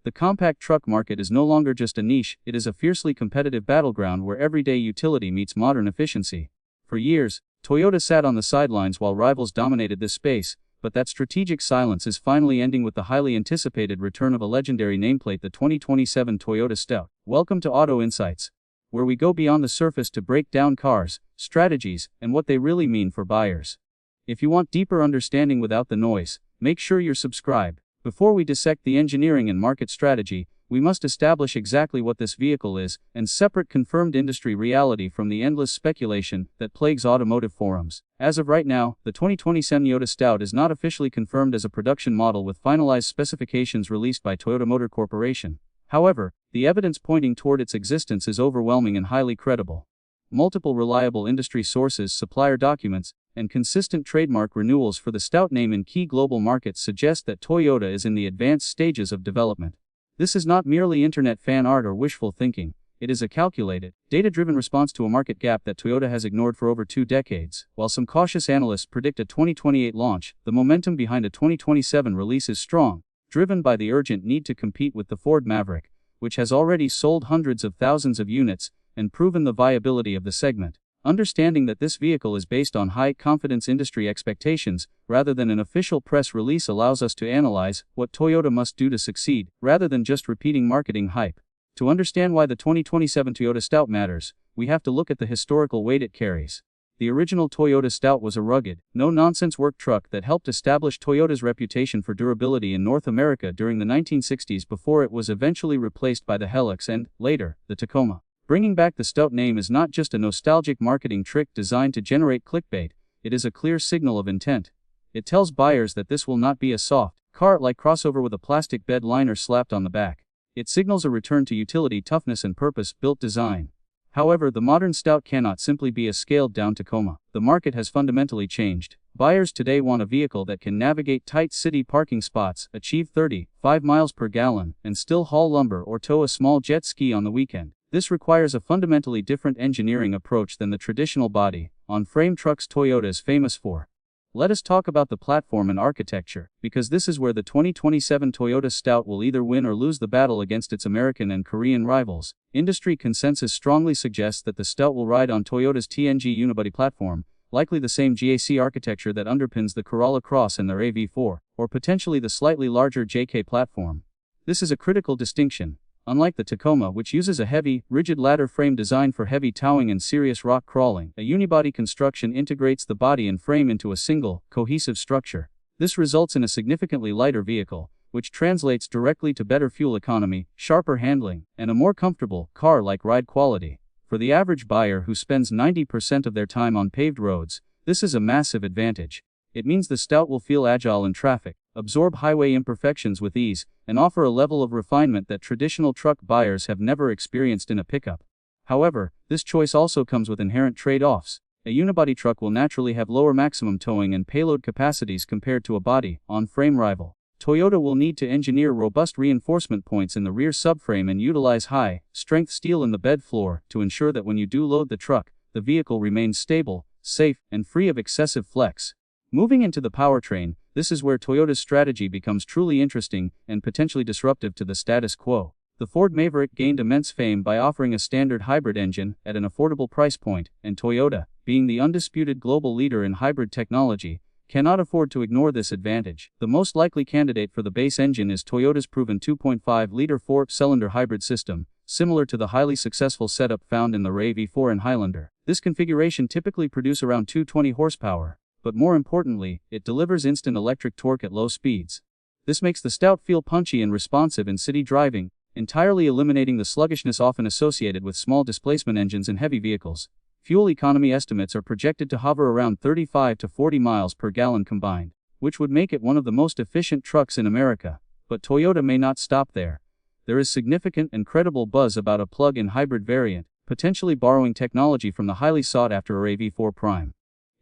The compact truck market is no longer just a niche, it is a fiercely competitive battleground where everyday utility meets modern efficiency. For years, Toyota sat on the sidelines while rivals dominated this space, but that strategic silence is finally ending with the highly anticipated return of a legendary nameplate, the 2027 Toyota Stout. Welcome to Auto Insights, where we go beyond the surface to break down cars, strategies, and what they really mean for buyers. If you want deeper understanding without the noise, make sure you're subscribed. Before we dissect the engineering and market strategy, we must establish exactly what this vehicle is, and separate confirmed industry reality from the endless speculation that plagues automotive forums. As of right now, the 2027 Toyota Stout is not officially confirmed as a production model with finalized specifications released by Toyota Motor Corporation. However, the evidence pointing toward its existence is overwhelming and highly credible. Multiple reliable industry sources, supplier documents, and consistent trademark renewals for the Stout name in key global markets suggest that Toyota is in the advanced stages of development. This is not merely internet fan art or wishful thinking, it is a calculated, data-driven response to a market gap that Toyota has ignored for over 2 decades. While some cautious analysts predict a 2028 launch, the momentum behind a 2027 release is strong, driven by the urgent need to compete with the Ford Maverick, which has already sold hundreds of thousands of units and proven the viability of the segment. Understanding that this vehicle is based on high-confidence industry expectations, rather than an official press release, allows us to analyze what Toyota must do to succeed, rather than just repeating marketing hype. To understand why the 2027 Toyota Stout matters, we have to look at the historical weight it carries. The original Toyota Stout was a rugged, no-nonsense work truck that helped establish Toyota's reputation for durability in North America during the 1960s before it was eventually replaced by the Hilux and, later, the Tacoma. Bringing back the Stout name is not just a nostalgic marketing trick designed to generate clickbait, it is a clear signal of intent. It tells buyers that this will not be a soft, car-like crossover with a plastic bed liner slapped on the back. It signals a return to utility, toughness, and purpose-built design. However, the modern Stout cannot simply be a scaled-down Tacoma. The market has fundamentally changed. Buyers today want a vehicle that can navigate tight city parking spots, achieve 35 miles per gallon, and still haul lumber or tow a small jet ski on the weekend. This requires a fundamentally different engineering approach than the traditional body-on-frame trucks Toyota is famous for. Let us talk about the platform and architecture, because this is where the 2027 Toyota Stout will either win or lose the battle against its American and Korean rivals. Industry consensus strongly suggests that the Stout will ride on Toyota's TNG unibody platform, likely the same GAC architecture that underpins the Corolla Cross and their AV4, or potentially the slightly larger JK platform. This is a critical distinction. Unlike the Tacoma, which uses a heavy, rigid ladder frame designed for heavy towing and serious rock crawling, a unibody construction integrates the body and frame into a single, cohesive structure. This results in a significantly lighter vehicle, which translates directly to better fuel economy, sharper handling, and a more comfortable, car-like ride quality. For the average buyer who spends 90% of their time on paved roads, this is a massive advantage. It means the Stout will feel agile in traffic, absorb highway imperfections with ease, and offer a level of refinement that traditional truck buyers have never experienced in a pickup. However, this choice also comes with inherent trade-offs. A unibody truck will naturally have lower maximum towing and payload capacities compared to a body-on-frame rival. Toyota will need to engineer robust reinforcement points in the rear subframe and utilize high-strength steel in the bed floor to ensure that when you do load the truck, the vehicle remains stable, safe, and free of excessive flex. Moving into the powertrain, this is where Toyota's strategy becomes truly interesting and potentially disruptive to the status quo. The Ford Maverick gained immense fame by offering a standard hybrid engine at an affordable price point, and Toyota, being the undisputed global leader in hybrid technology, cannot afford to ignore this advantage. The most likely candidate for the base engine is Toyota's proven 2.5-liter 4-cylinder hybrid system, similar to the highly successful setup found in the RAV4 and Highlander. This configuration typically produces around 220 horsepower. But more importantly, it delivers instant electric torque at low speeds. This makes the Stout feel punchy and responsive in city driving, entirely eliminating the sluggishness often associated with small displacement engines in heavy vehicles. Fuel economy estimates are projected to hover around 35 to 40 miles per gallon combined, which would make it one of the most efficient trucks in America. But Toyota may not stop there. There is significant and credible buzz about a plug-in hybrid variant, potentially borrowing technology from the highly sought-after RAV4 Prime.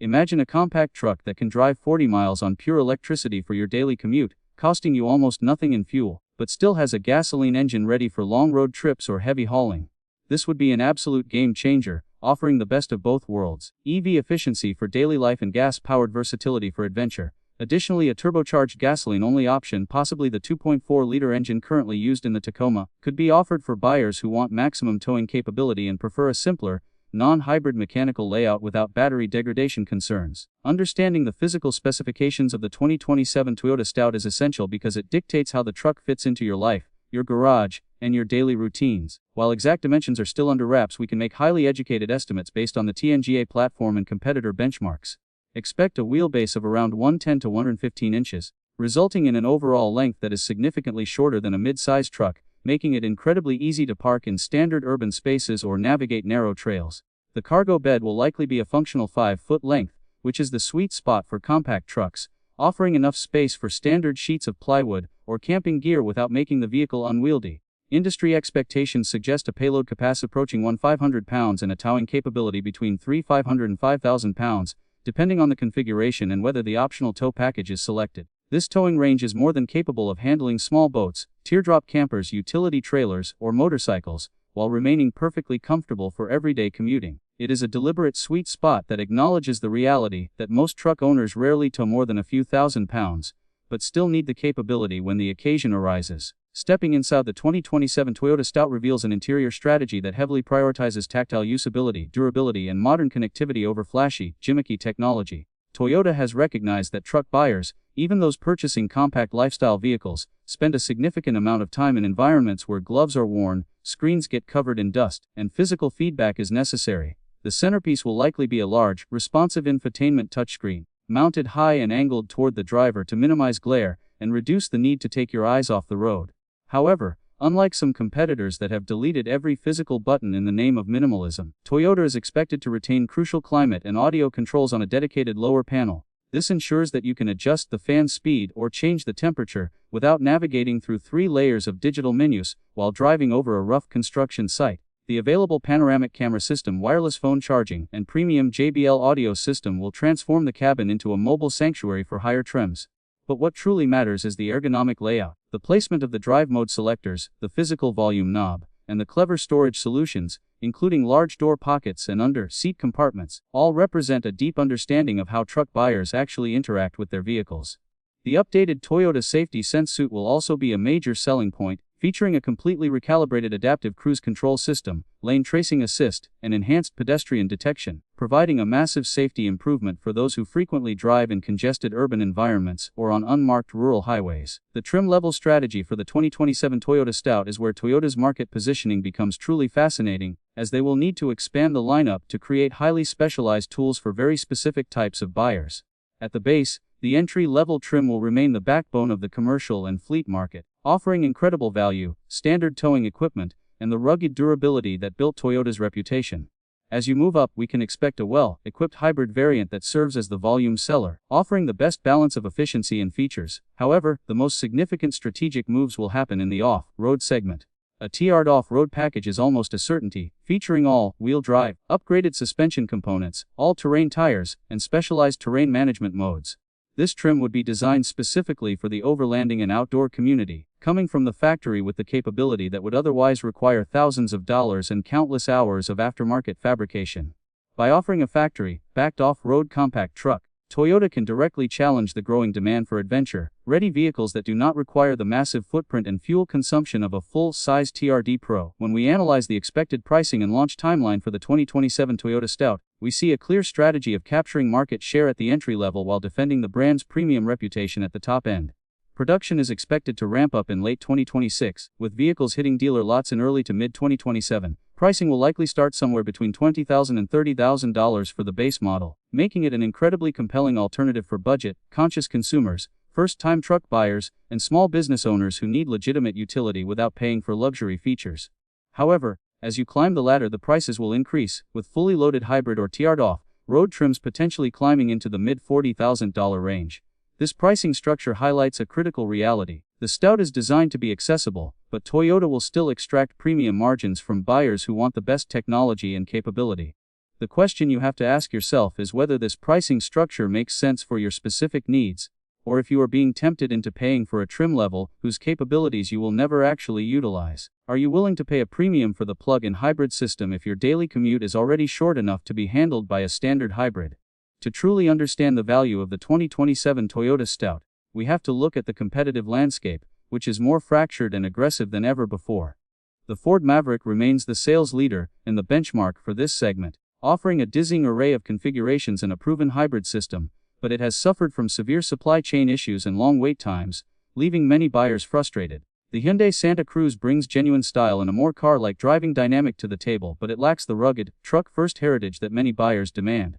Imagine a compact truck that can drive 40 miles on pure electricity for your daily commute, costing you almost nothing in fuel, but still has a gasoline engine ready for long road trips or heavy hauling. This would be an absolute game changer, offering the best of both worlds: EV efficiency for daily life and gas-powered versatility for adventure. Additionally, a turbocharged gasoline-only option, possibly the 2.4-liter engine currently used in the Tacoma, could be offered for buyers who want maximum towing capability and prefer a simpler, non-hybrid mechanical layout without battery degradation concerns. Understanding the physical specifications of the 2027 Toyota Stout is essential because it dictates how the truck fits into your life, your garage, and your daily routines. While exact dimensions are still under wraps, we can make highly educated estimates based on the TNGA platform and competitor benchmarks. Expect a wheelbase of around 110 to 115 inches, resulting in an overall length that is significantly shorter than a mid-size truck, making it incredibly easy to park in standard urban spaces or navigate narrow trails. The cargo bed will likely be a functional 5-foot length, which is the sweet spot for compact trucks, offering enough space for standard sheets of plywood or camping gear without making the vehicle unwieldy. Industry expectations suggest a payload capacity approaching 1,500 pounds and a towing capability between 3,500 and 5,000 pounds, depending on the configuration and whether the optional tow package is selected. This towing range is more than capable of handling small boats, teardrop campers, utility trailers, or motorcycles, while remaining perfectly comfortable for everyday commuting. It is a deliberate sweet spot that acknowledges the reality that most truck owners rarely tow more than a few thousand pounds, but still need the capability when the occasion arises. Stepping inside the 2027 Toyota Stout reveals an interior strategy that heavily prioritizes tactile usability, durability, and modern connectivity over flashy, gimmicky technology. Toyota has recognized that truck buyers, even those purchasing compact lifestyle vehicles, spend a significant amount of time in environments where gloves are worn, screens get covered in dust, and physical feedback is necessary. The centerpiece will likely be a large, responsive infotainment touchscreen, mounted high and angled toward the driver to minimize glare and reduce the need to take your eyes off the road. However, unlike some competitors that have deleted every physical button in the name of minimalism, Toyota is expected to retain crucial climate and audio controls on a dedicated lower panel. This ensures that you can adjust the fan speed or change the temperature without navigating through 3 layers of digital menus while driving over a rough construction site. The available panoramic camera system, wireless phone charging, and premium JBL audio system will transform the cabin into a mobile sanctuary for higher trims. But what truly matters is the ergonomic layout. The placement of the drive mode selectors, the physical volume knob, and the clever storage solutions, including large door pockets and under-seat compartments, all represent a deep understanding of how truck buyers actually interact with their vehicles. The updated Toyota Safety Sense suite will also be a major selling point, featuring a completely recalibrated adaptive cruise control system, lane tracing assist, and enhanced pedestrian detection, providing a massive safety improvement for those who frequently drive in congested urban environments or on unmarked rural highways. The trim-level strategy for the 2027 Toyota Stout is where Toyota's market positioning becomes truly fascinating, as they will need to expand the lineup to create highly specialized tools for very specific types of buyers. At the base, the entry-level trim will remain the backbone of the commercial and fleet market, offering incredible value, standard towing equipment, and the rugged durability that built Toyota's reputation. As you move up, we can expect a well-equipped hybrid variant that serves as the volume seller, offering the best balance of efficiency and features. However, the most significant strategic moves will happen in the off-road segment. A tiered off-road package is almost a certainty, featuring all-wheel drive, upgraded suspension components, all-terrain tires, and specialized terrain management modes. This trim would be designed specifically for the overlanding and outdoor community, coming from the factory with the capability that would otherwise require thousands of dollars and countless hours of aftermarket fabrication. By offering a factory-backed off-road compact truck, Toyota can directly challenge the growing demand for adventure-ready vehicles that do not require the massive footprint and fuel consumption of a full-size TRD Pro. When we analyze the expected pricing and launch timeline for the 2027 Toyota Stout, we see a clear strategy of capturing market share at the entry level while defending the brand's premium reputation at the top end. Production is expected to ramp up in late 2026, with vehicles hitting dealer lots in early to mid-2027. Pricing will likely start somewhere between $20,000 and $30,000 for the base model, making it an incredibly compelling alternative for budget-conscious consumers, first-time truck buyers, and small business owners who need legitimate utility without paying for luxury features. However, as you climb the ladder, the prices will increase, with fully loaded hybrid or tiered off-road trims potentially climbing into the mid-$40,000 range. This pricing structure highlights a critical reality. The Stout is designed to be accessible, but Toyota will still extract premium margins from buyers who want the best technology and capability. The question you have to ask yourself is whether this pricing structure makes sense for your specific needs, or if you are being tempted into paying for a trim level whose capabilities you will never actually utilize. Are you willing to pay a premium for the plug-in hybrid system if your daily commute is already short enough to be handled by a standard hybrid? To truly understand the value of the 2027 Toyota Stout, we have to look at the competitive landscape, which is more fractured and aggressive than ever before. The Ford Maverick remains the sales leader and the benchmark for this segment, offering a dizzying array of configurations and a proven hybrid system, but it has suffered from severe supply chain issues and long wait times, leaving many buyers frustrated. The Hyundai Santa Cruz brings genuine style and a more car-like driving dynamic to the table, but it lacks the rugged, truck-first heritage that many buyers demand.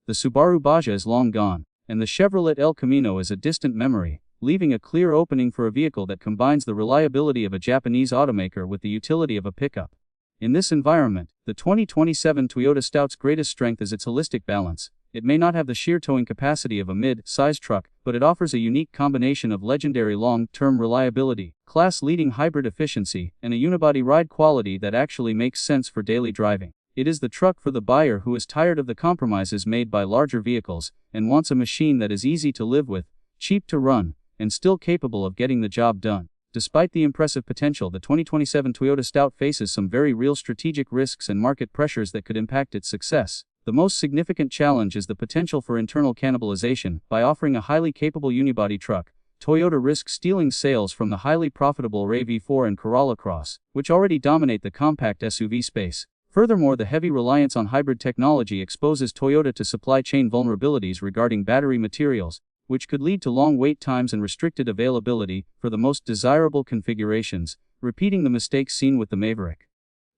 The Subaru Baja is long gone, and the Chevrolet El Camino is a distant memory, leaving a clear opening for a vehicle that combines the reliability of a Japanese automaker with the utility of a pickup. In this environment, the 2027 Toyota Stout's greatest strength is its holistic balance. It may not have the sheer towing capacity of a mid-sized truck, but it offers a unique combination of legendary long-term reliability, class-leading hybrid efficiency, and a unibody ride quality that actually makes sense for daily driving. It is the truck for the buyer who is tired of the compromises made by larger vehicles and wants a machine that is easy to live with, cheap to run, and still capable of getting the job done. Despite the impressive potential, the 2027 Toyota Stout faces some very real strategic risks and market pressures that could impact its success. The most significant challenge is the potential for internal cannibalization. By offering a highly capable unibody truck, Toyota risks stealing sales from the highly profitable RAV4 and Corolla Cross, which already dominate the compact SUV space. Furthermore, the heavy reliance on hybrid technology exposes Toyota to supply chain vulnerabilities regarding battery materials, which could lead to long wait times and restricted availability for the most desirable configurations, repeating the mistakes seen with the Maverick.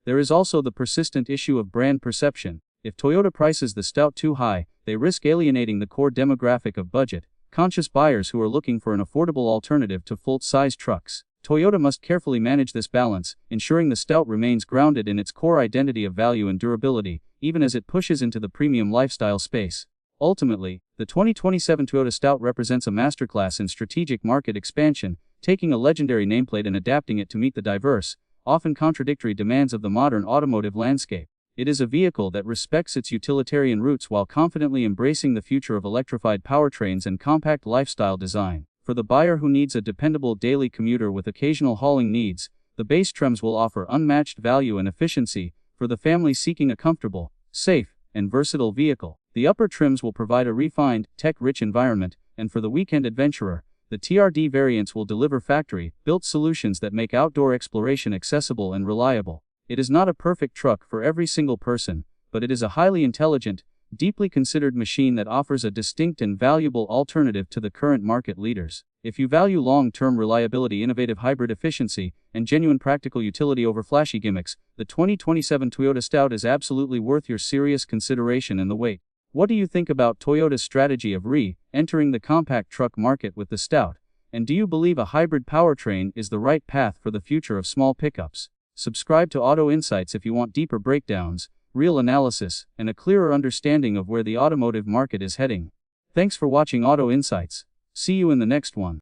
There is also the persistent issue of brand perception. If Toyota prices the Stout too high, they risk alienating the core demographic of budget-conscious buyers who are looking for an affordable alternative to full-size trucks. Toyota must carefully manage this balance, ensuring the Stout remains grounded in its core identity of value and durability, even as it pushes into the premium lifestyle space. Ultimately, the 2027 Toyota Stout represents a masterclass in strategic market expansion, taking a legendary nameplate and adapting it to meet the diverse, often contradictory demands of the modern automotive landscape. It is a vehicle that respects its utilitarian roots while confidently embracing the future of electrified powertrains and compact lifestyle design. For the buyer who needs a dependable daily commuter with occasional hauling needs, the base trims will offer unmatched value and efficiency. For the family seeking a comfortable, safe, and versatile vehicle, the upper trims will provide a refined, tech-rich environment, and for the weekend adventurer, the TRD variants will deliver factory-built solutions that make outdoor exploration accessible and reliable. It is not a perfect truck for every single person, but it is a highly intelligent, deeply considered machine that offers a distinct and valuable alternative to the current market leaders. If you value long-term reliability, innovative hybrid efficiency, and genuine practical utility over flashy gimmicks, the 2027 Toyota Stout is absolutely worth your serious consideration and the wait. What do you think about Toyota's strategy of re-entering the compact truck market with the Stout? And do you believe a hybrid powertrain is the right path for the future of small pickups? Subscribe to Auto Insights if you want deeper breakdowns, real analysis, and a clearer understanding of where the automotive market is heading. Thanks for watching Auto Insights. See you in the next one.